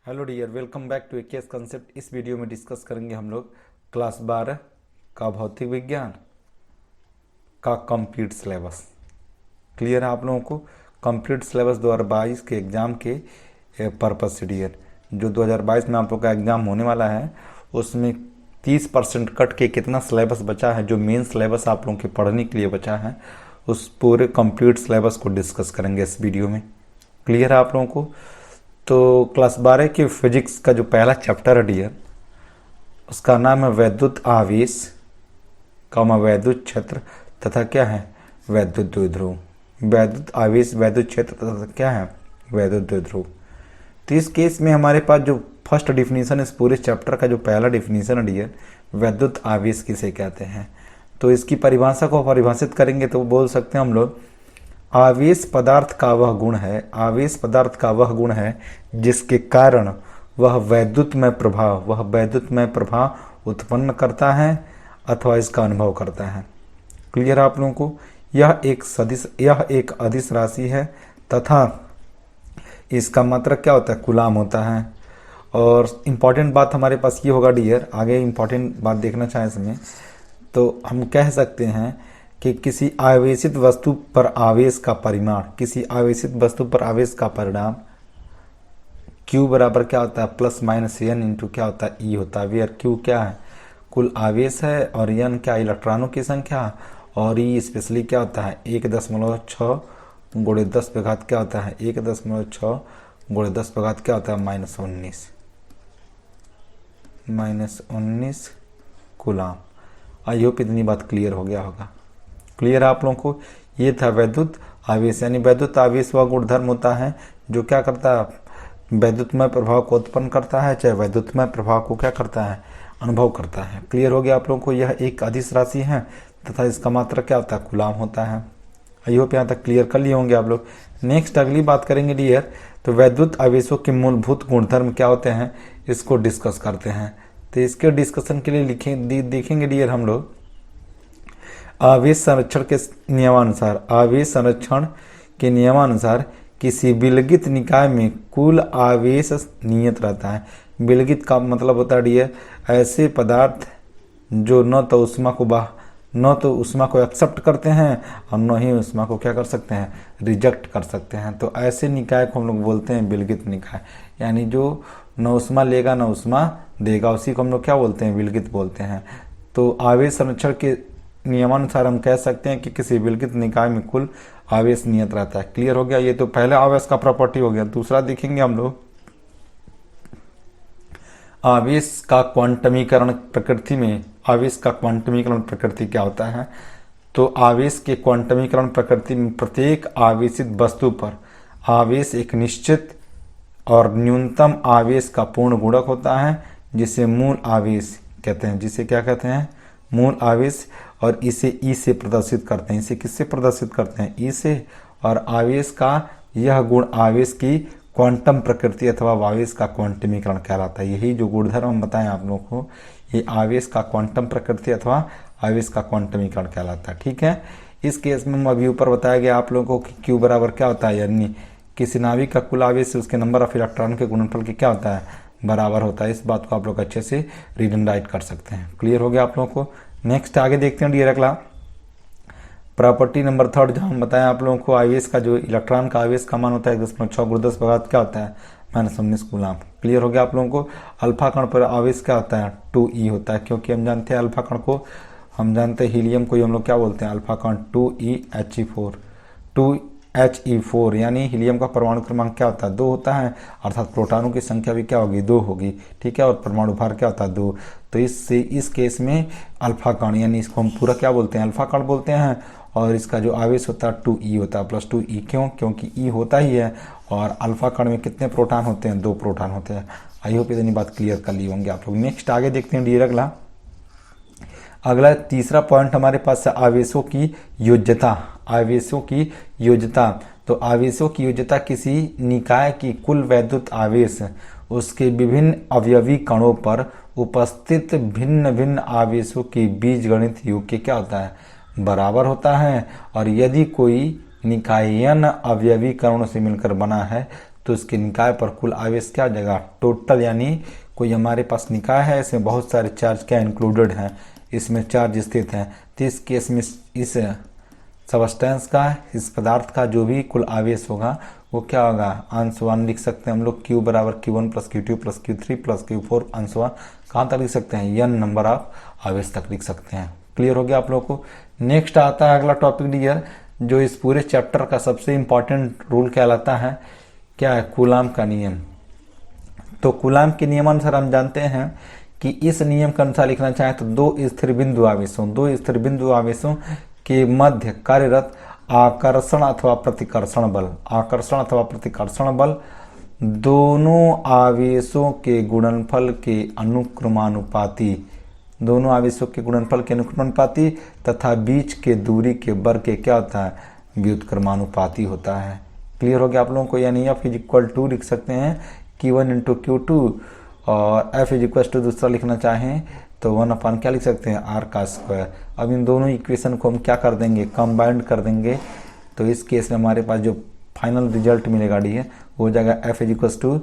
Hello dear, welcome back to AKS concept. इस video में discuss करेंगे हम लोग क्लास 12 का भौतिक विज्ञान का कंप्लीट सिलेबस। क्लियर है आप लोगों को? कंप्लीट सिलेबस 2022 के एग्ज़ाम के पर्पस से डियर, जो 2022 में आप लोग का एग्ज़ाम होने वाला है उसमें 30% कट के कितना सिलेबस बचा है, जो मेन सिलेबस आप लोगों के पढ़ने के लिए बचा है, उस पूरे कंप्लीट सिलेबस को डिस्कस करेंगे इस वीडियो में। क्लियर है आप लोगों को? तो क्लास 12 के फिजिक्स का जो पहला चैप्टर है डियर, उसका नाम है वैद्युत आवेश वैद्युत क्षेत्र तथा क्या है वैद्युत द्विध्रुव। वैद्युत आवेश, वैद्युत क्षेत्र तथा क्या है वैद्युत द्विध्रुव। तो इस केस में हमारे पास जो फर्स्ट डिफिनीशन, इस पूरे चैप्टर का जो पहला डिफिनीशन है डियर, वैद्युत आवेश किसे कहते हैं। तो इसकी परिभाषा को परिभाषित करेंगे तो बोल सकते हैं हम लोग, आवेश पदार्थ का वह गुण है, आवेश पदार्थ का वह गुण है जिसके कारण वह वैद्युतमय प्रभाव उत्पन्न करता है अथवा इसका अनुभव करता है। क्लियर आप लोगों को? यह एक अदिश राशि है तथा इसका मात्रक क्या होता है, कूलाम होता है। और इम्पॉर्टेंट बात हमारे पास ये होगा डियर, आगे इम्पॉर्टेंट बात देखना चाहें इसमें, तो हम कह सकते हैं कि किसी आवेशित वस्तु पर आवेश का परिमाण, किसी आवेशित वस्तु पर आवेश का परिणाम Q बराबर क्या होता है, प्लस माइनस एन इंटू क्या होता है, ई होता है। वेयर Q क्या है, कुल आवेश है, और एन क्या, इलेक्ट्रॉनों की संख्या, और ई स्पेशली क्या होता है 1.6 गुणे 10 पे घात क्या होता है 1.6 गुणे 10 पे घात क्या होता है -19 कूलाम। आई होप इतनी बात क्लियर हो गया होगा। क्लियर है आप लोगों को? ये था वैद्युत आवेश, यानी वैद्युत आवेश वह गुणधर्म होता है जो क्या करता है, वैद्युतमय प्रभाव को उत्पन्न करता है, चाहे वैद्युतमय प्रभाव को क्या करता है, अनुभव करता है। क्लियर हो गया आप लोगों को? यह एक अदिश राशि है तथा इसका मात्रक क्या होता है, कूलाम होता है। आई होप यहाँ तक क्लियर कर लिए होंगे आप लोग। नेक्स्ट अगली बात करेंगे डियर, तो वैद्युत आवेशों के मूलभूत गुणधर्म क्या होते हैं, इसको डिस्कस करते हैं। तो इसके डिस्कशन के लिए देखेंगे डियर हम लोग आवेश संरक्षण के नियमानुसार किसी विलगित निकाय में कुल आवेश नियत रहता है। विलगित का मतलब होता है डियर, ऐसे पदार्थ जो न तो उष्मा को एक्सेप्ट करते हैं और न ही उष्मा को क्या कर सकते हैं, रिजेक्ट कर सकते हैं। तो ऐसे निकाय को हम लोग बोलते हैं विलगित निकाय, यानी जो न उष्मा लेगा न उष्मा देगा, उसी को हम लोग क्या बोलते हैं, विलगित बोलते हैं। तो आवेश संरक्षण के नियमानुसार हम कह सकते हैं कि किसी विलगित निकाय में कुल आवेश नियत रहता है। क्लियर हो गया? ये तो पहले आवेश का प्रॉपर्टी हो गया। दूसरा देखेंगे हम लोग आवेश का क्वांटमीकरण प्रकृति में, आवेश का क्वांटमीकरण प्रकृति क्या होता है। तो आवेश के क्वांटमीकरण प्रकृति में प्रत्येक आवेशित वस्तु पर आवेश एक निश्चित और न्यूनतम आवेश का पूर्ण गुणक होता है, जिसे मूल आवेश कहते हैं, जिसे क्या कहते हैं, मूल आवेश। और इसे ई से प्रदर्शित करते हैं। इसे किससे प्रदर्शित करते हैं, ई से। और आवेश का यह गुण आवेश की क्वांटम प्रकृति अथवा आवेश का क्वांटमीकरण कहलाता है। यही जो गुणधर्म हम बताएं आप लोगों को, ये आवेश का क्वांटम प्रकृति अथवा आवेश का क्वांटमीकरण कहलाता है। ठीक है? इस केस में अभी ऊपर बताया गया आप लोगों को कि Q बराबर क्या होता है, यानी किसी नाभिक का कुल आवेश से उसके नंबर ऑफ इलेक्ट्रॉन के गुणनफल के क्या होता है, बराबर होता है। इस बात को आप लोग अच्छे से रीड एंड राइट कर सकते हैं। क्लियर हो गया आप लोगों को? नेक्स्ट आगे देखते हैं डियर अगला प्रॉपर्टी नंबर 3, जहाँ हम बताएं आप लोगों को आवेश का जो इलेक्ट्रॉन का आवेश का मान होता है 1.6 गुणे 10 पे घात क्या होता है -19 कूलाम। क्लियर हो गया आप लोगों को? अल्फा कण पर आवेश क्या होता है, 2e होता है, क्योंकि हम जानते हैं अल्फा कण को, हम जानते हैं हीलियम को हम लोग क्या बोलते हैं, अल्फा कण 2He4 यानी हीलियम का परमाणु क्रमांक क्या होता है, 2 होता है, अर्थात प्रोटॉनों की संख्या भी क्या होगी, 2 होगी। ठीक है? और परमाणु भार क्या होता है, 2। तो इस केस में अल्फा कण, यानी इसको हम पूरा क्या बोलते हैं, अल्फा कण बोलते हैं। और इसका जो आवेश होता है 2e होता है, +2e। क्यों? क्योंकि e होता ही है, और अल्फा कण में कितने प्रोटॉन होते हैं, 2 प्रोटॉन होते हैं। आई होप इतनी बात क्लियर कर ली होंगे आप लोग। नेक्स्ट आगे देखते हैं डियर अगला तीसरा पॉइंट हमारे पास है आवेशों की योज्यता। आवेशों की योज्यता, तो आवेशों की योज्यता किसी निकाय की कुल वैद्युत आवेश उसके विभिन्न अवयवी कणों पर उपस्थित भिन्न भिन्न आवेशों के बीजगणित योग के क्या होता है, बराबर होता है। और यदि कोई निकाय n अवयवी कणों से मिलकर बना है तो उसके निकाय पर कुल आवेश क्या हो जाएगा, टोटल, यानी कोई हमारे पास निकाय है, इसमें बहुत सारे चार्ज क्या इंक्लूडेड हैं, इसमें चार्ज स्थित हैं, तो इस केस में इस सबस्टेंस का, इस पदार्थ का जो भी कुल आवेश होगा वो क्या होगा, अंश 1 लिख सकते हैं हम लोग, Q बराबर Q1 plus Q2 plus Q3 plus Q4 अंश 1 कहाँ तक लिख सकते हैं, n नंबर ऑफ आवेश तक लिख सकते हैं। क्लियर हो गया आप लोगों को। नेक्स्ट आता है अगला टॉपिक डियर, जो इस पूरे चैप्टर का सबसे इंपॉर्टेंट रूल कहलाता है, क्या है, कूलाम का नियम। तो कूलाम के नियमानुसार हम जानते हैं कि इस नियम के अनुसार लिखना चाहें तो दो स्थिर बिंदु आवेशों के मध्य कार्यरत आकर्षण अथवा प्रतिकर्षण बल दोनों आवेशों के गुणनफल के अनुक्रमानुपाती तथा बीच के दूरी के वर्ग के क्या होता है, व्युत्क्रमानुपाती होता है। क्लियर हो गया आप लोगों को, यानी F = लिख सकते हैं Q1 × Q2 और F = दूसरा लिखना चाहें तो 1 क्या लिख सकते हैं, R का स्क्वायर। अब इन दोनों इक्वेशन को हम क्या कर देंगे, कंबाइंड कर देंगे, तो इस केस में हमारे पास जो फाइनल रिजल्ट मिलेगा डी है वो हो जाएगा F =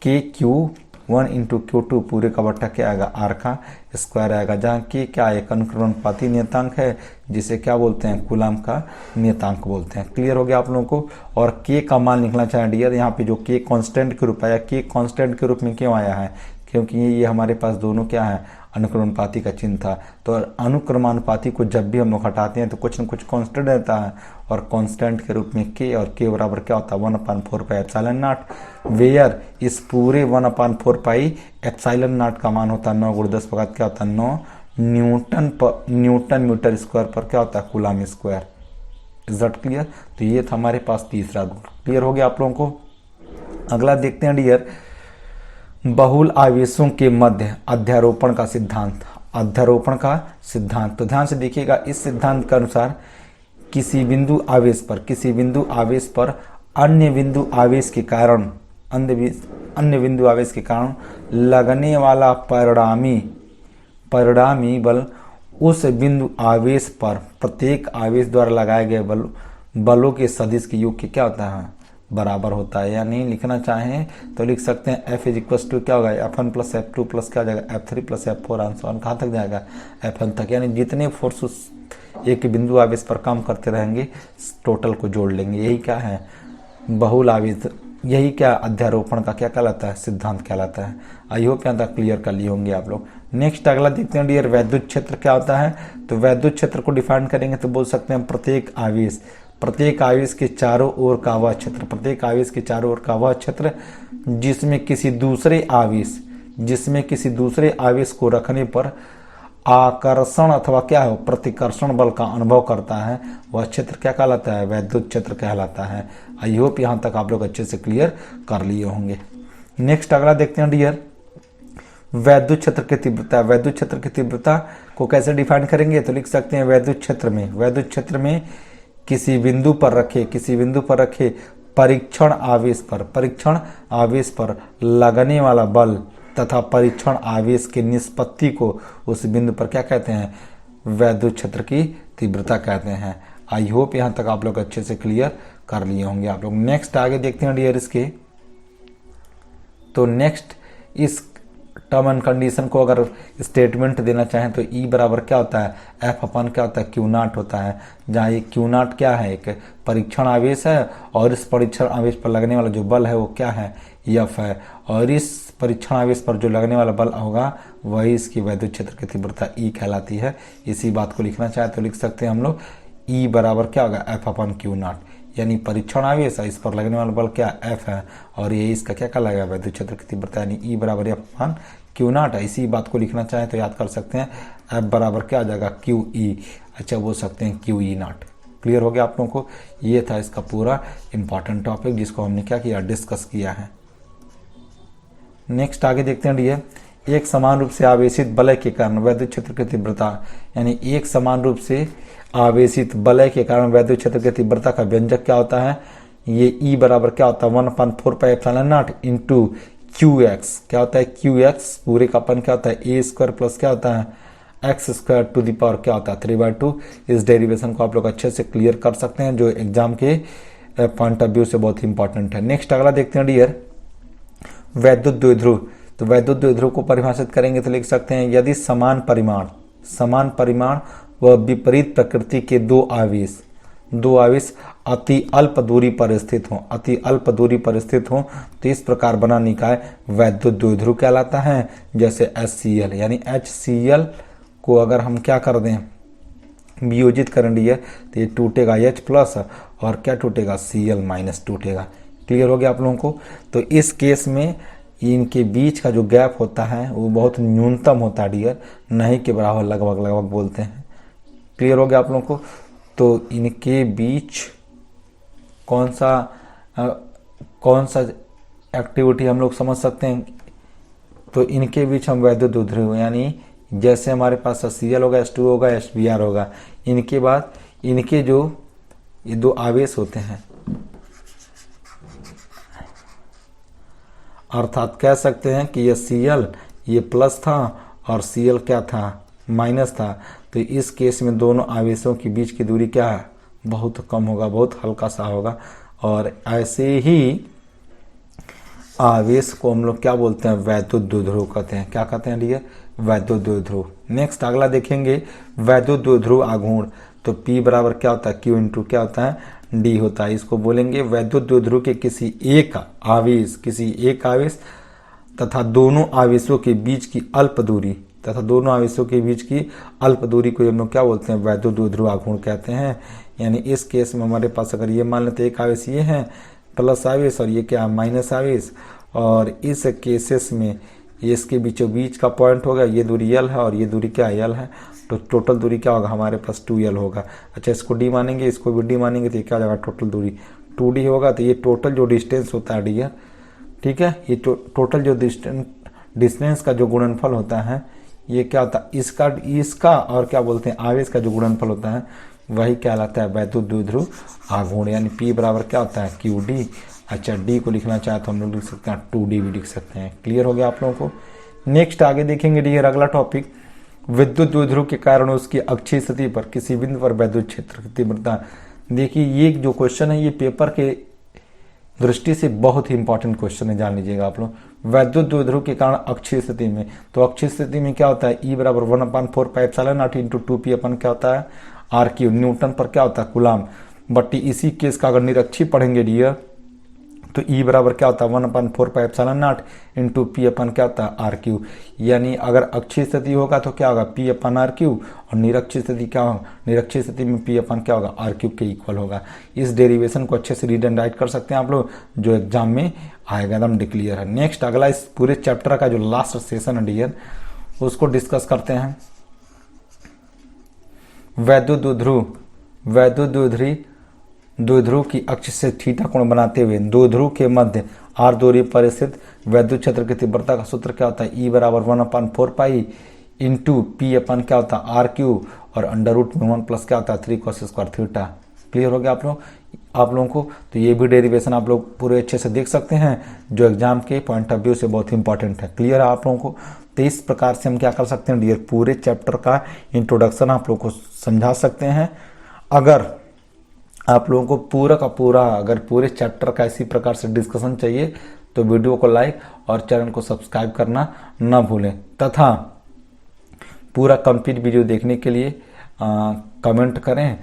KQ1 × Q2 पूरे का बट्टा क्या आएगा, R का स्क्वायर आएगा, जहाँ K क्या है, एक अनुक्रमानुपाती नियतांक है जिसे क्या बोलते हैं, कूलाम का नियतांक बोलते हैं। क्लियर हो गया आप लोगों को। और K का मान लिखना चाहें डियर, यहाँ पे जो K कांस्टेंट के रूप आया, K कांस्टेंट के रूप में क्यों आया है, क्योंकि ये हमारे पास दोनों क्या है, अनुक्रमानुपाती का चिन्ह था। तो अनुक्रमानुपाती को जब भी हम लोग हटाते हैं तो कुछ न कुछ कांस्टेंट रहता है, और कांस्टेंट के रूप में K, और K बराबर क्या होता है, 1/4 पाई एप्सिलॉन नॉट, वेयर इस पूरे 1/4 पाई एप्सिलॉन नॉट का मान होता है 9 × 10 क्या होता है, 9 न्यूटन मीटर स्क्वायर पर क्या होता है, coulomb square. Is that clear. तो ये था हमारे पास तीसरा रूल। क्लियर हो गया आप लोगों को। अगला देखते हैं डियर, बहुल आवेशों के मध्य अध्यारोपण का सिद्धांत। तो ध्यान से देखिएगा, इस सिद्धांत के अनुसार किसी बिंदु आवेश पर अन्य बिंदु आवेश के कारण लगने वाला परिणामी बल उस बिंदु आवेश पर प्रत्येक आवेश द्वारा लगाए गए बलों के सदिश के योग के क्या होता है, बराबर होता है। यानी लिखना चाहें तो लिख सकते हैं F = क्या होगा, F1 + F2 प्लस क्या हो जाएगा, F3 + F4 अंश 1 कहाँ तक जाएगा, Fn तक। यानी जितने फोर्स उस एक बिंदु आवेश पर काम करते रहेंगे टोटल को जोड़ लेंगे। यही क्या है, बहुल आवेश, यही क्या अध्यारोपण का क्या कहलाता है, सिद्धांत कहलाता है। आई होप यहाँ तक क्लियर कर लिए होंगे आप लोग। नेक्स्ट अगला देखते हैं डियर, वैद्युत क्षेत्र क्या होता है। तो वैद्युत क्षेत्र को डिफाइन करेंगे तो बोल सकते हैं प्रत्येक आवेश के चारों ओर का वह क्षेत्र जिसमें किसी दूसरे आवेश को रखने पर आकर्षण अथवा क्या है, प्रतिकर्षण बल का अनुभव करता है, वह क्षेत्र क्या कहलाता है, वैद्युत क्षेत्र कहलाता है। आई होप यहाँ तक आप लोग अच्छे से क्लियर कर लिए होंगे। नेक्स्ट अगला देखते हैं डियर, वैद्युत क्षेत्र की तीव्रता को कैसे डिफाइन करेंगे तो लिख सकते हैं वैद्युत क्षेत्र में किसी बिंदु पर रखे परीक्षण आवेश पर लगने वाला बल तथा परीक्षण आवेश के निष्पत्ति को उस बिंदु पर क्या कहते हैं, वैद्युत क्षेत्र की तीव्रता कहते हैं। आई होप यहाँ तक आप लोग अच्छे से क्लियर कर लिए होंगे आप लोग। नेक्स्ट आगे देखते हैं डियर इसके, तो नेक्स्ट इस टर्म एंड कंडीशन को अगर स्टेटमेंट देना चाहें तो E बराबर क्या होता है, F/क्या होता है, Q0 होता है, जहाँ ये Q0 क्या है, एक परीक्षण आवेश है, और इस परीक्षण आवेश पर लगने वाला जो बल है वो क्या है, F है, और इस परीक्षण आवेश पर जो लगने वाला बल होगा वही इसकी वैद्युत क्षेत्र की तीव्रता E कहलाती है। इसी बात को लिखना चाहे तो लिख सकते हैं हम लोग E बराबर क्या होगा, F/Q0, यानी परीक्षण आवेश है, इस पर लगने वाला बल क्या F है, और ये इसका क्या कहलाएगा, वैद्युत क्षेत्र की तीव्रता, यानी E बराबर F/Q0 है। इसी बात को लिखना चाहें तो याद कर सकते हैं F बराबर क्या आ जाएगा, QE, अच्छा बोल सकते हैं QE0। क्लियर हो गया आप लोगों को। ये था इसका पूरा इंपॉर्टेंट टॉपिक जिसको हमने क्या किया, डिस्कस किया है। नेक्स्ट आगे देखते हैं डियर, एक समान रूप से आवेशित बलय के कारण वैद्युत क्षेत्र की तीव्रता, यानी एक समान रूप से आवेशित बलय के कारण वैद्युत क्षेत्र की तीव्रता का व्यंजक क्या होता है, ये E बराबर क्या होता है, 1/4 pi epsilon not into QX, क्या होता है QX पूरे का अपन क्या होता है A² प्लस क्या होता है x² टू दी पावर क्या होता है 3/2। इस डेरिवेशन को आप लोग अच्छे से क्लियर कर सकते हैं, जो एग्जाम के पॉइंट ऑफ व्यू से बहुत ही इंपॉर्टेंट है। नेक्स्ट अगला देखते हैं डियर, वैद्युत द्विध्रुव। तो वैद्युत द्विध्रुव को परिभाषित करेंगे तो लिख सकते हैं, यदि समान परिमाण व विपरीत प्रकृति के दो आवेश अति अल्प दूरी पर स्थित हों तो इस प्रकार बना निकाय वैद्युत द्विध्रुव कहलाता है। जैसे HCl यानी HCl को अगर हम क्या कर दें, वियोजित करें डियर, तो ये टूटेगा H प्लस और क्या टूटेगा, Cl माइनस टूटेगा। क्लियर हो गया आप लोगों को। तो इस केस में इनके बीच का जो गैप होता है वो बहुत न्यूनतम होता है डियर, नहीं के बराबर लगभग बोलते हैं। क्लियर हो गया आप लोगों को। तो इनके बीच कौन सा एक्टिविटी हम लोग समझ सकते हैं, तो इनके बीच हम वैद्युत द्विध्रुव यानी जैसे हमारे पास Cl होगा, H2 होगा, HBr होगा, इनके बाद इनके जो ये दो आवेश होते हैं, अर्थात कह सकते हैं कि ये Cl ये प्लस था और Cl क्या था, माइनस था। तो इस केस में दोनों आवेशों के बीच की दूरी क्या है, बहुत कम होगा, बहुत हल्का सा होगा। और ऐसे ही आवेश को हम लोग क्या बोलते हैं, वैद्युत द्विध्रुव कहते हैं। क्या कहते हैं डियर, वैद्युत द्विध्रुव। नेक्स्ट अगला देखेंगे, वैद्युत द्विध्रुव आघूर्ण। तो P बराबर क्या होता है, Q इंटू क्या होता है, D होता है। इसको बोलेंगे वैद्युत द्विध्रुव के किसी एक आवेश तथा दोनों आवेशों के बीच की अल्प दूरी को हम लोग क्या बोलते हैं, वैद्युत द्विध्रुव आघूर्ण कहते हैं। यानी इस केस में हमारे पास अगर ये मान लेते एक आवेश ये है प्लस आवेश और ये क्या माइनस आवेश, और इस केसेस में इसके बीचों बीच का पॉइंट होगा, ये दूरी L है और ये दूरी क्या L है, तो टोटल दूरी क्या होगा हमारे पास 2L होगा। अच्छा, इसको D मानेंगे, इसको भी D मानेंगे, तो ये क्या हो जाएगा, टोटल दूरी 2D होगा। तो ये टोटल जो डिस्टेंस होता है डियर, ठीक है, ये टोटल जो डिस्टेंस का जो गुणनफल होता है, ये क्या होता है, इसका और क्या बोलते हैं, आवेश का जो गुणनफल होता है वही कहलाता है वैद्युत द्विध्रुव आघूर्ण। यानी P बराबर क्या होता है, QD। अच्छा, D को लिखना चाहे तो हम लोग लिख सकते हैं 2D भी लिख सकते हैं। क्लियर हो गया आप लोगों को। नेक्स्ट आगे देखेंगे डियर, अगला टॉपिक, विद्युत द्विध्रुव के कारण उसकी अक्षीय स्थिति पर किसी बिंदु पर वैद्युत क्षेत्र की तीव्रता। देखिए ये जो क्वेश्चन है ये पेपर के दृष्टि से बहुत ही इंपॉर्टेंट क्वेश्चन है, जान लीजिएगा आप लोग। वैद्युत द्विध्रुव के कारण अक्षीय स्थिति में, तो अक्षीय स्थिति में क्या होता है, E बराबर 1/4πε0 इंटू 2P अपन क्या होता है, R/Q। न्यूटन पर क्या होता है, कूलाम। बट इसी केस का अगर निरक्षी पढ़ेंगे डियर, तो E बराबर क्या होता है, 1/4πε0 इंटू P अपन क्या होता है, R/Q। यानी अगर अक्षीय स्थिति होगा तो क्या होगा, P अपन R/Q, और निरक्षीय स्थिति क्या होगा, निरक्षीय स्थिति में P अपन क्या होगा, R/Q के इक्वल होगा। इस डेरिवेशन को अच्छे से रीड एंड राइट कर सकते हैं आप लोग, जो एग्जाम में आएगा, एकदम डिक्लियर है। नेक्स्ट अगला, इस पूरे चैप्टर का जो लास्ट सेशन है डियर, उसको डिस्कस करते हैं। वैद्युत द्विध्रुव की अक्ष से थीटा कोण बनाते हुए द्विध्रुव के मध्य R दूरी पर स्थित वैद्युत क्षेत्र की तीव्रता का सूत्र क्या होता है, E बराबर 1/4π इंटू P अपन क्या होता है, R/Q, और √1 प्लस क्या होता है, 3 cos स्क्वायर थीटा। क्लियर हो गया आप लोगों को। तो ये भी डेरिवेशन आप लोग पूरे अच्छे से देख सकते हैं, जो एग्जाम के पॉइंट ऑफ व्यू से बहुत इंपॉर्टेंट है। क्लियर है आप लोगों को। तो इस प्रकार से हम क्या कर सकते हैं डियर, पूरे चैप्टर का इंट्रोडक्शन आप लोग को समझा सकते हैं। अगर आप लोगों को पूरा का पूरा अगर पूरे चैप्टर का इसी प्रकार से डिस्कशन चाहिए तो वीडियो को लाइक और चैनल को सब्सक्राइब करना न भूलें, तथा पूरा कंप्लीट वीडियो देखने के लिए कमेंट करें,